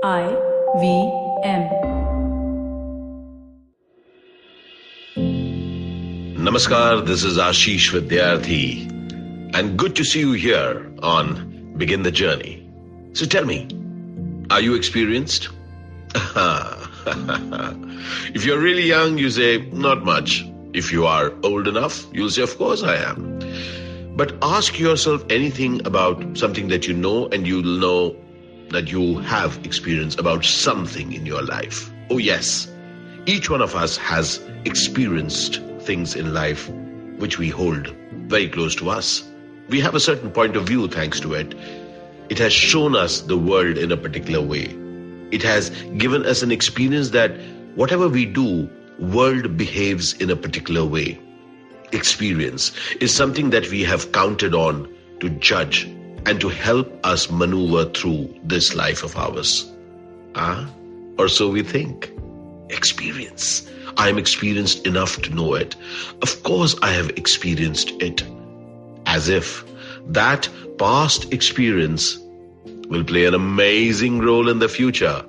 IVM. Namaskar, this is Ashish Vidyarthi, and good to see you here on Begin the Journey. So tell me, are you experienced? If you're really young, you say, not much. If you are old enough, you'll say, of course I am. But ask yourself anything about something that you know, and you'll know that you have experience about something in your life. Oh yes, each one of us has experienced things in life which we hold very close to us. We have a certain point of view thanks to it. It has shown us the world in a particular way. It has given us an experience that whatever we do, world behaves in a particular way. Experience is something that we have counted on to judge and to help us maneuver through this life of ours. Or so we think. Experience. I am experienced enough to know it. Of course I have experienced it. As if that past experience will play an amazing role in the future.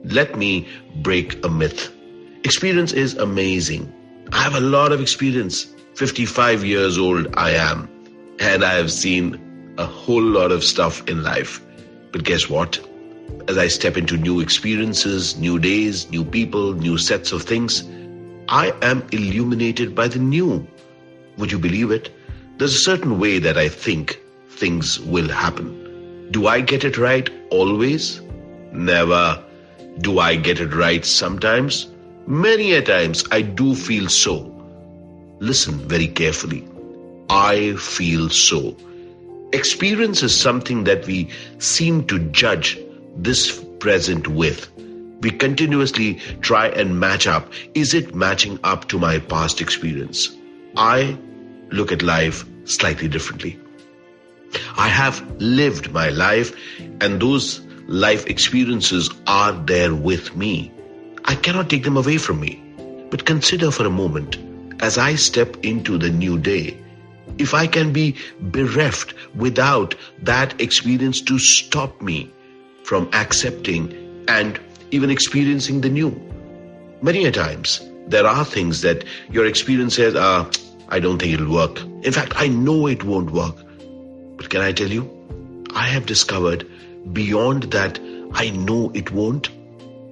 Let me break a myth. Experience is amazing. I have a lot of experience. 55 years old I am, and I have seen a whole lot of stuff in life. But guess what? As I step into new experiences, new days, new people, new sets of things, I am illuminated by the new. Would you believe it? There's a certain way that I think things will happen. Do I get it right always? Never. Do I get it right sometimes? Many a times I do feel so. Listen very carefully. I feel so. Experience is something that we seem to judge this present with. We continuously try and match up. Is it matching up to my past experience? I look at life slightly differently. I have lived my life, and those life experiences are there with me. I cannot take them away from me. But consider for a moment, as I step into the new day, if I can be bereft without that experience to stop me from accepting and even experiencing the new. Many a times, there are things that your experience says, I don't think it'll work. In fact, I know it won't work. But can I tell you, I have discovered beyond that I know it won't,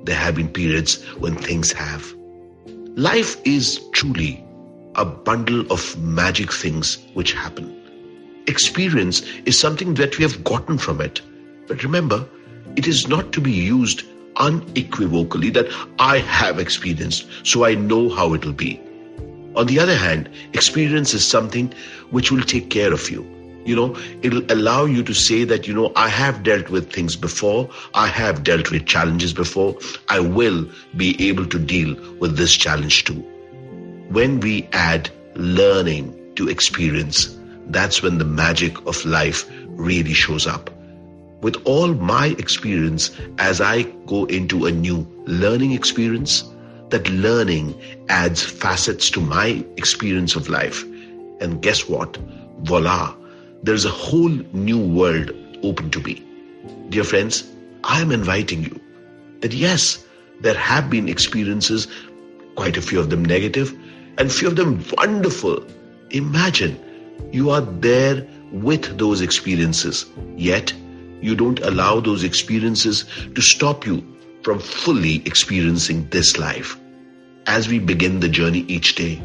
there have been periods when things have. Life is truly a bundle of magic things which happen. Experience is something that we have gotten from it. But remember, it is not to be used unequivocally that I have experienced, so I know how it will be. On the other hand, experience is something which will take care of you. It'll allow you to say that, I have dealt with things before. I have dealt with challenges before. I will be able to deal with this challenge too. When we add learning to experience, that's when the magic of life really shows up. With all my experience, as I go into a new learning experience, that learning adds facets to my experience of life. And guess what? Voila! There's a whole new world open to me. Dear friends, I am inviting you that yes, there have been experiences, quite a few of them negative, and few of them wonderful. Imagine you are there with those experiences, yet you don't allow those experiences to stop you from fully experiencing this life. As we begin the journey each day,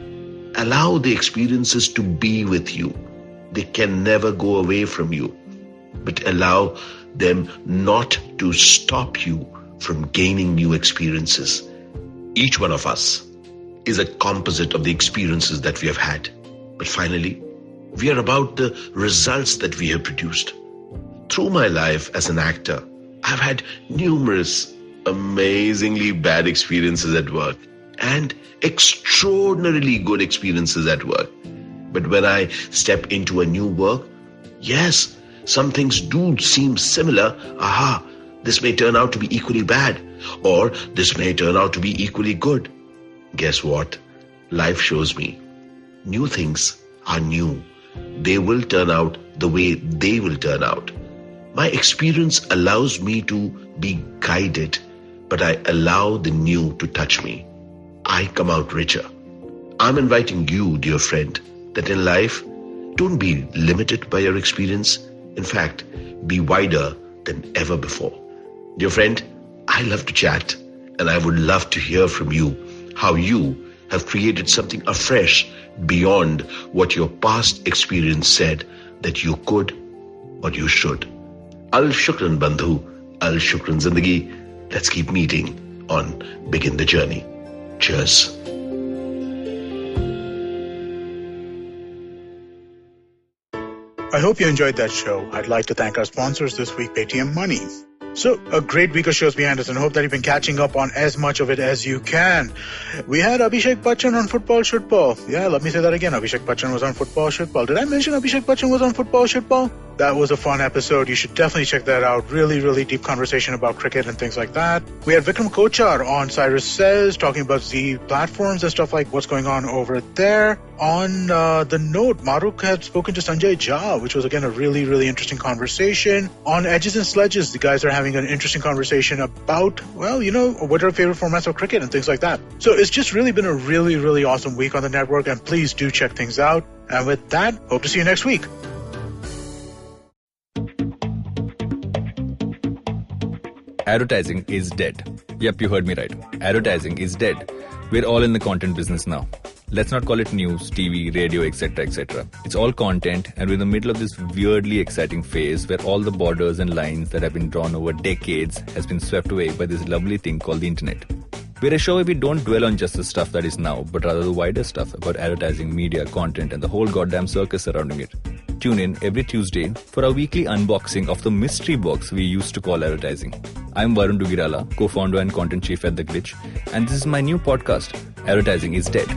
allow the experiences to be with you. They can never go away from you, but allow them not to stop you from gaining new experiences. Each one of us is a composite of the experiences that we have had. But finally, we are about the results that we have produced. Through my life as an actor, I've had numerous amazingly bad experiences at work and extraordinarily good experiences at work. But when I step into a new work, yes, some things do seem similar. This may turn out to be equally bad, or this may turn out to be equally good. Guess what? Life shows me new things are new. They will turn out the way they will turn out. My experience allows me to be guided, but I allow the new to touch me. I come out richer. I'm inviting you, dear friend, that in life, don't be limited by your experience. In fact, be wider than ever before. Dear friend, I love to chat, and I would love to hear from you how you have created something afresh beyond what your past experience said that you could or you should. Al Shukran Bandhu, Al Shukran Zindagi. Let's keep meeting on Begin the Journey. Cheers. I hope you enjoyed that show. I'd like to thank our sponsors this week, Paytm Money. So, a great week of shows behind us, and I hope that you've been catching up on as much of it as you can. We had Abhishek Bachchan on Football Shitball. Yeah, let me say that again. Abhishek Bachchan was on Football Shitball. Did I mention Abhishek Bachchan was on Football Shitball? That was a fun episode. You should definitely check that out. Really, really deep conversation about cricket and things like that. We had Vikram Kochar on Cyrus Says, talking about Z platforms and stuff like what's going on over there. On the note, Maruk had spoken to Sanjay Jha, which was, again, a really, really interesting conversation. On Edges and Sledges, the guys are having an interesting conversation about, well, you know, what are favorite formats of cricket and things like that. So it's just really been a really, really awesome week on the network, and please do check things out. And with that, hope to see you next week. Advertising is dead. Yep, you heard me right. Advertising is dead. We're all in the content business now. Let's not call it news, TV, radio, etc., etc. It's all content, and we're in the middle of this weirdly exciting phase where all the borders and lines that have been drawn over decades has been swept away by this lovely thing called the internet. We're a show where we don't dwell on just the stuff that is now, but rather the wider stuff about advertising, media, content, and the whole goddamn circus surrounding it. Tune in every Tuesday for our weekly unboxing of the mystery box we used to call advertising. I'm Varun Dugirala, co-founder and content chief at The Glitch, and this is my new podcast, Advertising is Dead.